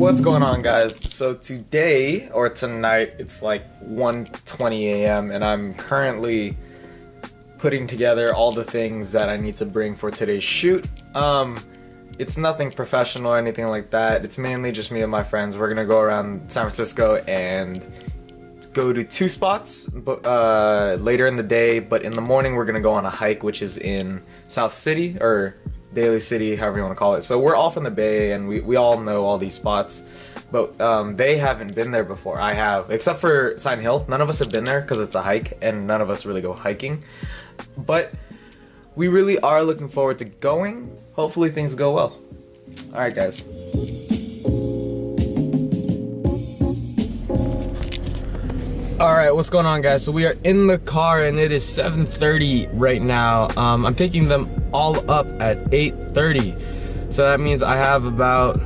What's going on, guys? So today, or tonight, it's like 1:20 a.m. and I'm currently putting together all the things that I need to bring for today's shoot. It's nothing professional or anything like that. It's mainly just me and my friends. We're gonna go around San Francisco and go to 2 spots later in the day, but in the morning we're gonna go on a hike, which is in South City, or Daly City, however you want to call it. So we're all from the Bay, and we all know all these spots, but they haven't been there before. I have, except for Sign Hill. None of us have been there because it's a hike, and none of us really go hiking. But we really are looking forward to going. Hopefully things go well. All right, guys. Alright, what's going on, guys? So we are in the car and it is 7:30 right now. I'm picking them all up at 8:30. So that means I have about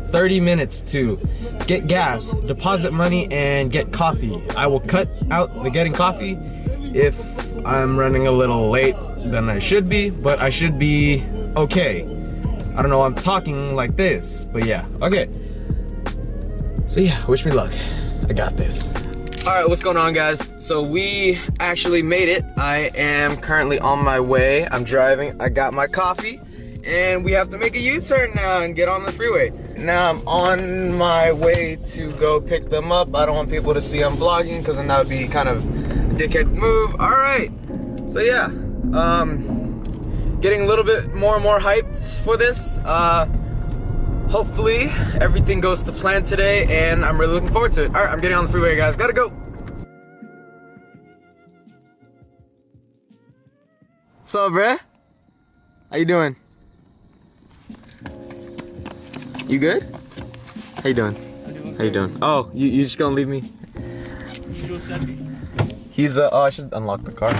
30 minutes to get gas, deposit money, and get coffee. I will cut out the getting coffee if I'm running a little late than I should be, but I should be okay. I don't know why I'm talking like this, but yeah, okay. So yeah, wish me luck. I got this. Alright, what's going on, guys? So we actually made it. I am currently on my way. I'm driving. I got my coffee, and we have to make a U-turn now and get on the freeway. Now I'm on my way to go pick them up. I don't want people to see I'm vlogging because then that would be kind of a dickhead move. Alright, so yeah, getting a little bit more and more hyped for this. Hopefully everything goes to plan today, and I'm really looking forward to it. Alright, I'm getting on the freeway, guys. Gotta go. So, bruh? How you doing? You good? How you doing? How you doing? Oh, you just gonna leave me? He's oh, I should unlock the car.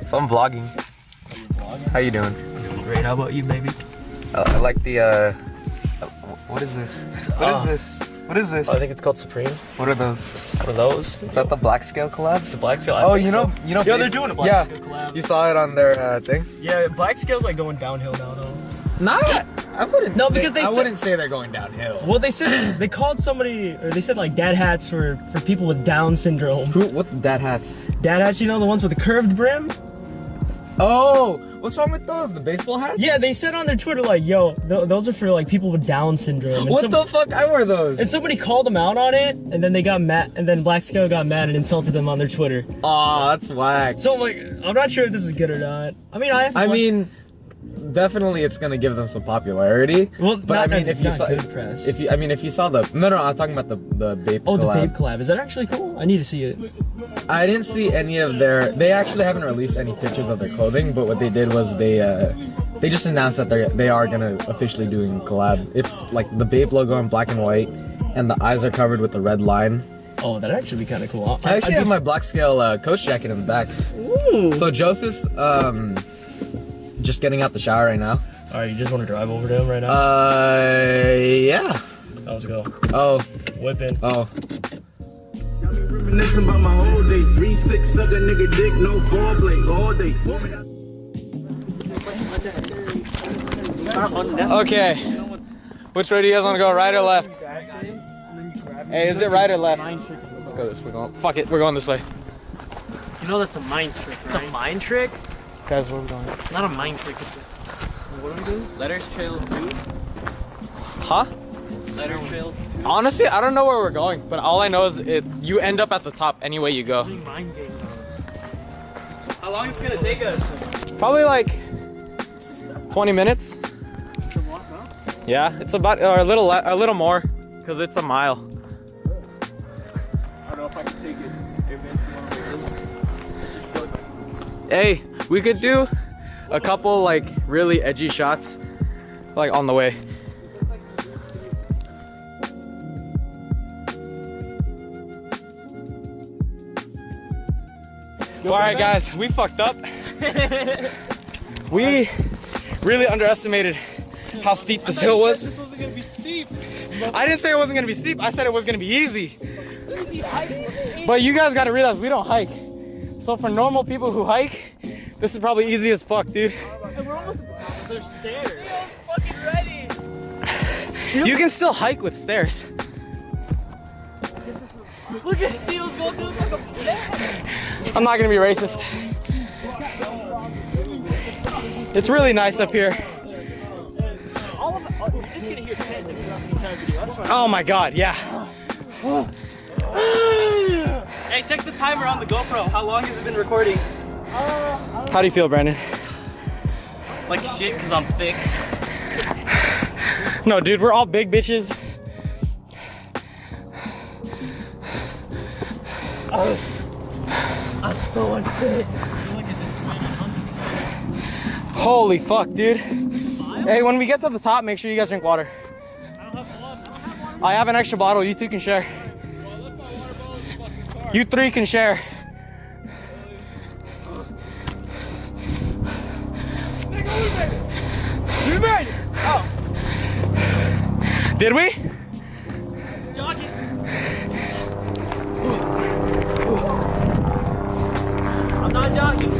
So I'm vlogging. How you doing? Great. How about you, baby? I like the what is this? What is this? What is this? I think it's called Supreme. What are those? What are those? Is that the Black Scale collab? The Black Scale. Oh, you know. Yeah, they're doing a Black Scale collab. You saw it on their thing? Yeah, Black Scale's like going downhill now, though. Not. I wouldn't. No, say, because they I said, wouldn't say they're going downhill. Well, they said they called somebody, or they said like dad hats for people with Down syndrome. Who? What's dad hats? Dad hats, you know, the ones with the curved brim. Oh, what's wrong with those? The baseball hats? Yeah, they said on their Twitter like, "Yo, those are for like people with Down syndrome." And what the fuck? I wear those. And somebody called them out on it, and then they got mad, and then Black Scale got mad and insulted them on their Twitter. Aw, that's whack. So I'm like, I'm not sure if this is good or not. I mean, I mean, definitely it's gonna give them some popularity. Well, but not, I mean, if you saw, if you saw the no, I'm talking about the BAPE collab. Oh, the BAPE collab. Is that actually cool? I need to see it. I didn't see any of their. They actually haven't released any pictures of their clothing, but what they did was they just announced that they are gonna officially doing collab. It's like the BAPE logo in black and white, and the eyes are covered with a red line. Oh, that'd actually be kind of cool. I actually have my Black Scale coach jacket in the back. Ooh. So Joseph's just getting out the shower right now. All right, you just want to drive over to him right now? Yeah. Let's go. Oh. Whipping. Oh. Got me reminiscing about my whole day. 3-6 suck a nigga dick, no foreplay all day. Okay. Which way do you guys want to go? Right or left? Hey, is it right or left? Let's go this way. Fuck it, we're going this way. You know that's a mind trick, right? It's a mind trick? Guys, where are we going? It's not a mind trick. It's a... What are we doing? Letters Trails 2. Huh? Letters Trails 2. Honestly, I don't know where we're going, but all I know is you end up at the top any way you go. Mind game. How long is it gonna take us? Probably like 20 minutes. To walk up? Yeah, it's about a little more, because it's a mile. I don't know if I can take it. Hey, we could do a couple like really edgy shots like on the way. Alright guys, we fucked up. We really underestimated how steep this hill was. This wasn't gonna be steep. I didn't say it wasn't gonna be steep, I said it was gonna be easy. But you guys gotta realize we don't hike. So for normal people who hike, this is probably easy as fuck, dude. And we're almost... There's stairs. I'm fucking ready. You can still hike with stairs. Look at Neil's going through like a... I'm not gonna be racist. It's really nice up here. All of it, you're just gonna hear pants if you drop the entire video. I swear. Oh my God, yeah. Hey, check the timer on the GoPro. How long has it been recording? How do you feel, Brandon? Like shit, cause I'm thick. No, dude, we're all big bitches. I'm so unfit. Holy fuck, dude. Hey, when we get to the top, make sure you guys drink water. I have an extra bottle. You two can share. You three can share. We made it! Oh. Did we? Jogging. I'm not jogging.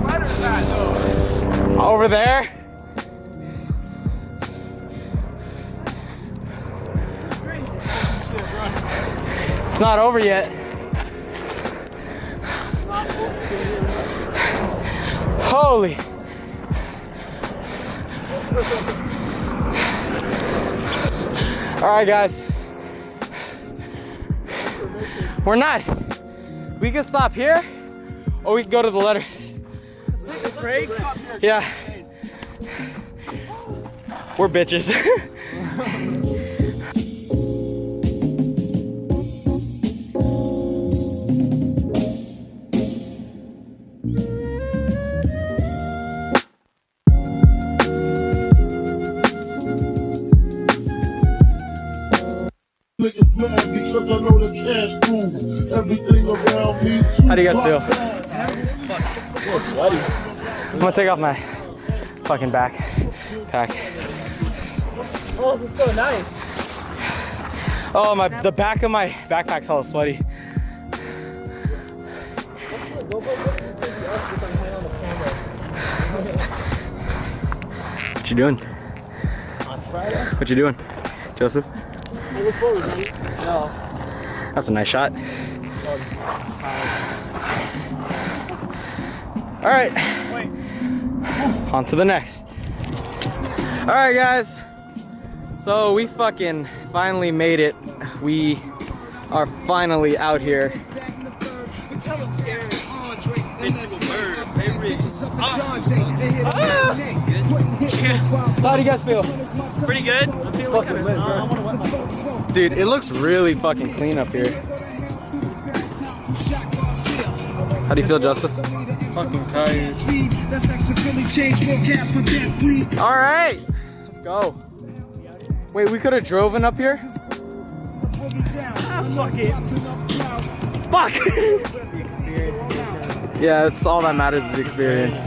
Where is that though? Over there. It's not over yet. Holy. All right, guys. We're not. We can stop here or we can go to the letters. Yeah. We're bitches. How do you guys feel? Sweaty. I'm gonna take off my fucking backpack. Oh, this is so nice. Oh, the back of my backpack's all sweaty. What you doing? On Friday? What you doing, Joseph? I look forward to it. No. That's a nice shot. All right. Wait. On to the next. All right, guys. So we fucking finally made it. We are finally out here. How do you guys feel? Pretty good. I'm feeling kind of lit, bro. I want to wet myself. Dude, it looks really fucking clean up here. How do you feel, Joseph? Fucking tired. All right, let's go. Wait, we could have driven up here? Fuck it. Fuck! Yeah, it's all that matters is the experience.